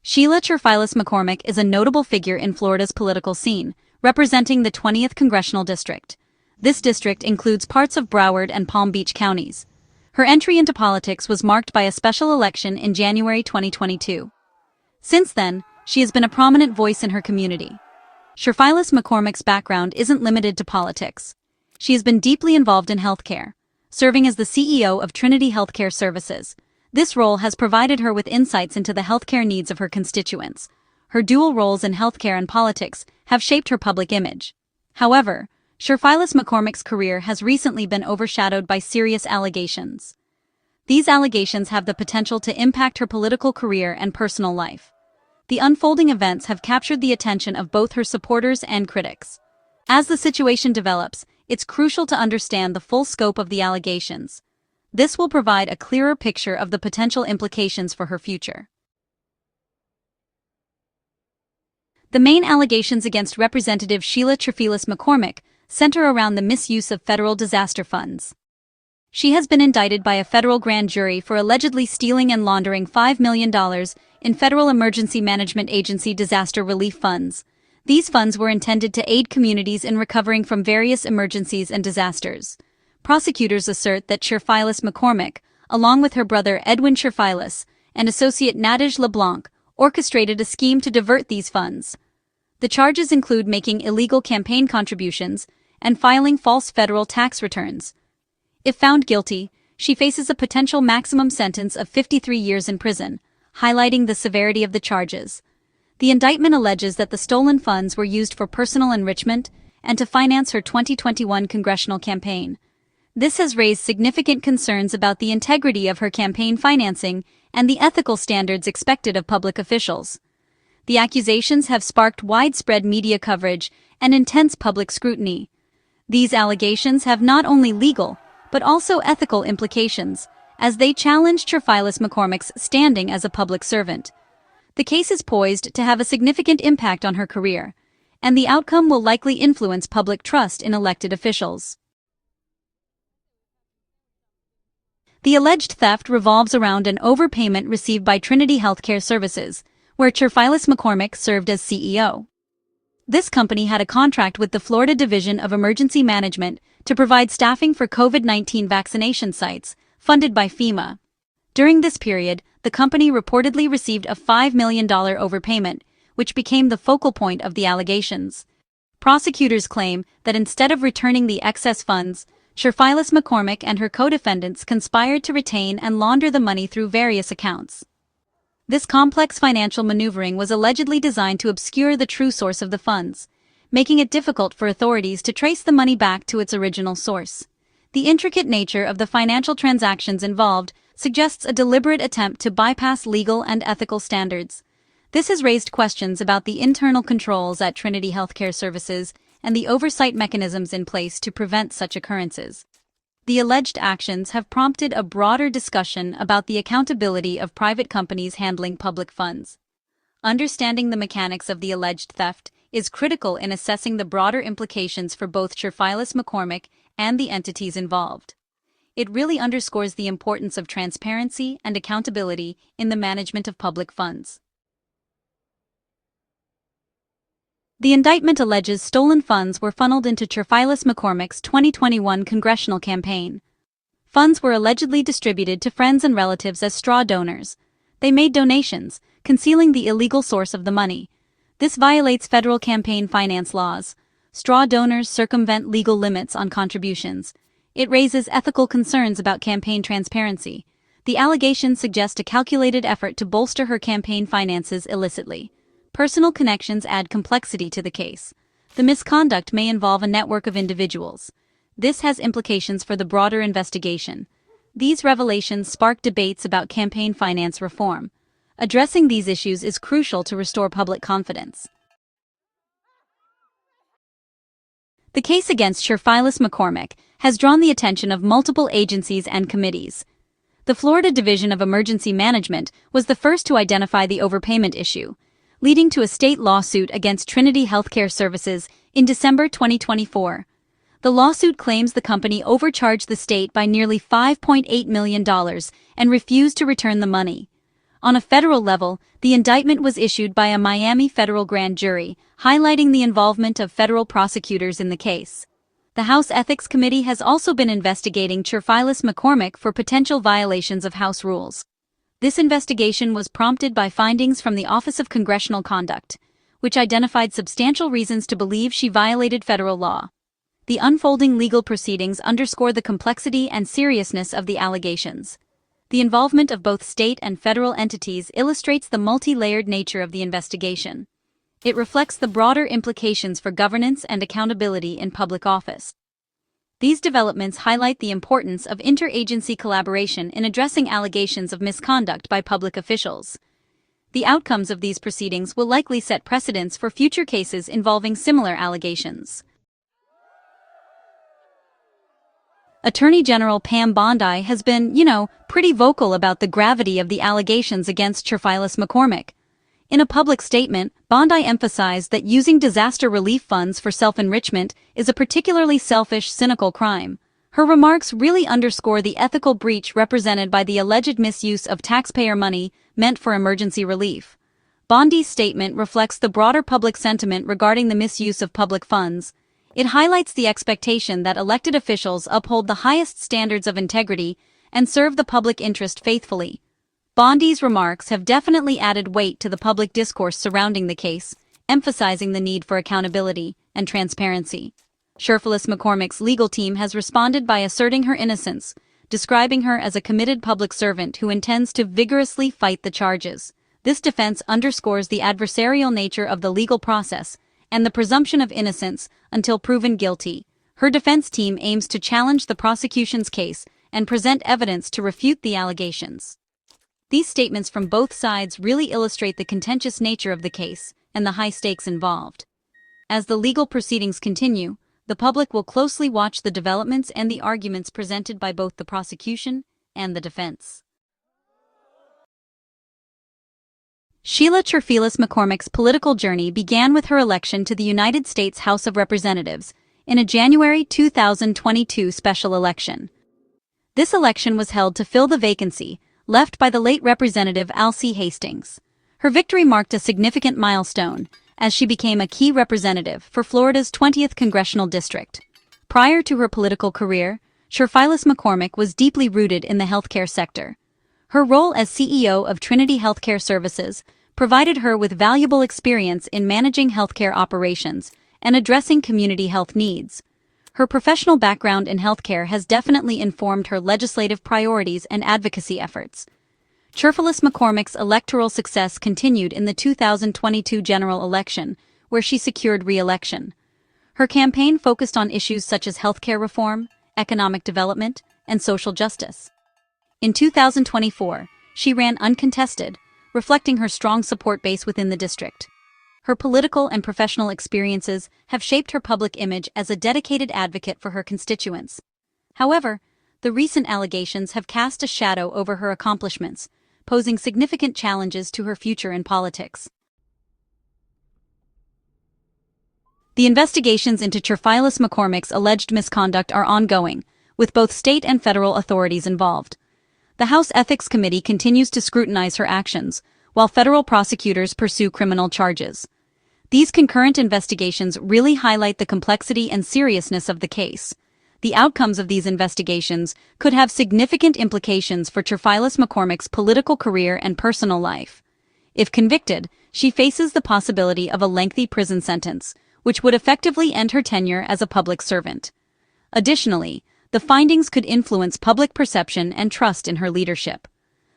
Sheila Cherfilus-McCormick is a notable figure in Florida's political scene, representing the 20th Congressional District. This district includes parts of Broward and Palm Beach counties. Her entry into politics was marked by a special election in January 2022. Since then, she has been a prominent voice in her community. Cherfilus-McCormick's background isn't limited to politics. She has been deeply involved in healthcare, serving as the CEO of Trinity Healthcare Services. This role has provided her with insights into the healthcare needs of her constituents. Her dual roles in healthcare and politics have shaped her public image. However, Cherfilus-McCormick's career has recently been overshadowed by serious allegations. These allegations have the potential to impact her political career and personal life. The unfolding events have captured the attention of both her supporters and critics. As the situation develops, it's crucial to understand the full scope of the allegations. This will provide a clearer picture of the potential implications for her future. The main allegations against Representative Sheila Cherfilus-McCormick center around the misuse of federal disaster funds. She has been indicted by a federal grand jury for allegedly stealing and laundering $5 million in Federal Emergency Management Agency disaster relief funds. These funds were intended to aid communities in recovering from various emergencies and disasters. Prosecutors assert that Cherfilus-McCormick, along with her brother Edwin Cherfilus and associate Nadege LeBlanc, orchestrated a scheme to divert these funds. The charges include making illegal campaign contributions and filing false federal tax returns. If found guilty, she faces a potential maximum sentence of 53 years in prison, highlighting the severity of the charges. The indictment alleges that the stolen funds were used for personal enrichment and to finance her 2021 congressional campaign. This has raised significant concerns about the integrity of her campaign financing and the ethical standards expected of public officials. The accusations have sparked widespread media coverage and intense public scrutiny. These allegations have not only legal, but also ethical implications, as they challenge Cherfilus-McCormick's standing as a public servant. The case is poised to have a significant impact on her career, and the outcome will likely influence public trust in elected officials. The alleged theft revolves around an overpayment received by Trinity Healthcare Services, where Cherfilus-McCormick served as CEO. This company had a contract with the Florida Division of Emergency Management to provide staffing for COVID-19 vaccination sites, funded by FEMA. During this period, the company reportedly received a $5 million overpayment, which became the focal point of the allegations. Prosecutors claim that instead of returning the excess funds, Cherfilus-McCormick and her co-defendants conspired to retain and launder the money through various accounts. This complex financial maneuvering was allegedly designed to obscure the true source of the funds, making it difficult for authorities to trace the money back to its original source. The intricate nature of the financial transactions involved suggests a deliberate attempt to bypass legal and ethical standards. This has raised questions about the internal controls at Trinity Healthcare Services and the oversight mechanisms in place to prevent such occurrences. The alleged actions have prompted a broader discussion about the accountability of private companies handling public funds. Understanding the mechanics of the alleged theft is critical in assessing the broader implications for both Cherfilus-McCormick and the entities involved. It really underscores the importance of transparency and accountability in the management of public funds. The indictment alleges stolen funds were funneled into Cherfilus-McCormick's 2021 congressional campaign. Funds were allegedly distributed to friends and relatives as straw donors. They made donations, concealing the illegal source of the money. This violates federal campaign finance laws. Straw donors circumvent legal limits on contributions. It raises ethical concerns about campaign transparency. The allegations suggest a calculated effort to bolster her campaign finances illicitly. Personal connections add complexity to the case. The misconduct may involve a network of individuals. This has implications for the broader investigation. These revelations spark debates about campaign finance reform. Addressing these issues is crucial to restore public confidence. The case against Cherfilus-McCormick has drawn the attention of multiple agencies and committees. The Florida Division of Emergency Management was the first to identify the overpayment issue, leading to a state lawsuit against Trinity Healthcare Services in December 2024. The lawsuit claims the company overcharged the state by nearly $5.8 million and refused to return the money. On a federal level, the indictment was issued by a Miami federal grand jury, highlighting the involvement of federal prosecutors in the case. The House Ethics Committee has also been investigating Cherfilus-McCormick for potential violations of House rules. This investigation was prompted by findings from the Office of Congressional Conduct, which identified substantial reasons to believe she violated federal law. The unfolding legal proceedings underscore the complexity and seriousness of the allegations. The involvement of both state and federal entities illustrates the multi-layered nature of the investigation. It reflects the broader implications for governance and accountability in public office. These developments highlight the importance of interagency collaboration in addressing allegations of misconduct by public officials. The outcomes of these proceedings will likely set precedents for future cases involving similar allegations. Attorney General Pam Bondi has been, pretty vocal about the gravity of the allegations against Cherfilus-McCormick. In a public statement, Bondi emphasized that using disaster relief funds for self-enrichment is a particularly selfish, cynical crime. Her remarks really underscore the ethical breach represented by the alleged misuse of taxpayer money meant for emergency relief. Bondi's statement reflects the broader public sentiment regarding the misuse of public funds. It highlights the expectation that elected officials uphold the highest standards of integrity and serve the public interest faithfully. Bondi's remarks have definitely added weight to the public discourse surrounding the case, emphasizing the need for accountability and transparency. Cherfilus-McCormick's legal team has responded by asserting her innocence, describing her as a committed public servant who intends to vigorously fight the charges. This defense underscores the adversarial nature of the legal process and the presumption of innocence until proven guilty. Her defense team aims to challenge the prosecution's case and present evidence to refute the allegations. These statements from both sides really illustrate the contentious nature of the case and the high stakes involved. As the legal proceedings continue, the public will closely watch the developments and the arguments presented by both the prosecution and the defense. Sheila Cherfilus-McCormick's political journey began with her election to the United States House of Representatives in a January 2022 special election. This election was held to fill the vacancy left by the late Representative Alcee Hastings. Her victory marked a significant milestone, as she became a key representative for Florida's 20th Congressional District. Prior to her political career, Cherfilus-McCormick was deeply rooted in the healthcare sector. Her role as CEO of Trinity Healthcare Services provided her with valuable experience in managing healthcare operations and addressing community health needs. Her professional background in healthcare has definitely informed her legislative priorities and advocacy efforts. Cherfilus-McCormick's electoral success continued in the 2022 general election, where she secured re-election. Her campaign focused on issues such as healthcare reform, economic development, and social justice. In 2024, she ran uncontested, reflecting her strong support base within the district. Her political and professional experiences have shaped her public image as a dedicated advocate for her constituents. However, the recent allegations have cast a shadow over her accomplishments, posing significant challenges to her future in politics. The investigations into Cherfilus-McCormick's alleged misconduct are ongoing, with both state and federal authorities involved. The House Ethics Committee continues to scrutinize her actions, while federal prosecutors pursue criminal charges. These concurrent investigations really highlight the complexity and seriousness of the case. The outcomes of these investigations could have significant implications for Cherfilus-McCormick's political career and personal life. If convicted, she faces the possibility of a lengthy prison sentence, which would effectively end her tenure as a public servant. Additionally, the findings could influence public perception and trust in her leadership.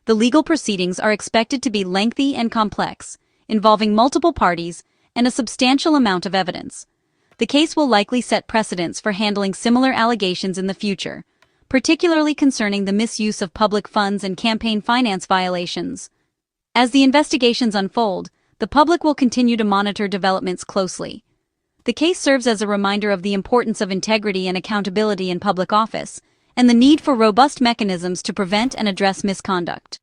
The legal proceedings are expected to be lengthy and complex, involving multiple parties and a substantial amount of evidence. The case will likely set precedents for handling similar allegations in the future, particularly concerning the misuse of public funds and campaign finance violations. As the investigations unfold, the public will continue to monitor developments closely. The case serves as a reminder of the importance of integrity and accountability in public office, and the need for robust mechanisms to prevent and address misconduct.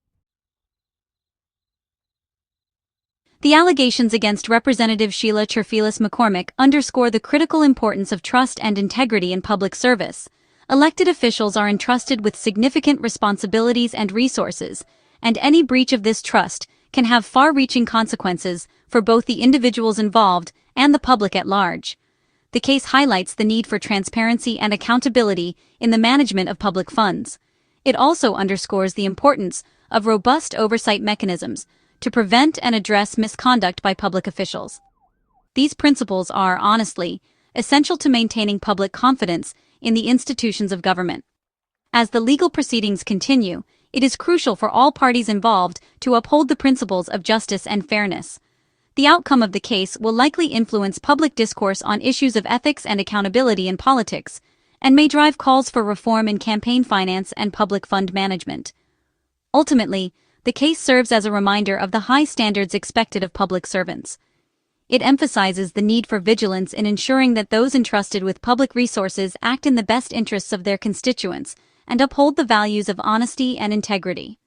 The allegations against Representative Sheila Cherfilus-McCormick underscore the critical importance of trust and integrity in public service. Elected officials are entrusted with significant responsibilities and resources, and any breach of this trust can have far-reaching consequences for both the individuals involved and the public at large. The case highlights the need for transparency and accountability in the management of public funds. It also underscores the importance of robust oversight mechanisms to prevent and address misconduct by public officials. These principles are, honestly, essential to maintaining public confidence in the institutions of government. As the legal proceedings continue, it is crucial for all parties involved to uphold the principles of justice and fairness. The outcome of the case will likely influence public discourse on issues of ethics and accountability in politics, and may drive calls for reform in campaign finance and public fund management. Ultimately, the case serves as a reminder of the high standards expected of public servants. It emphasizes the need for vigilance in ensuring that those entrusted with public resources act in the best interests of their constituents and uphold the values of honesty and integrity.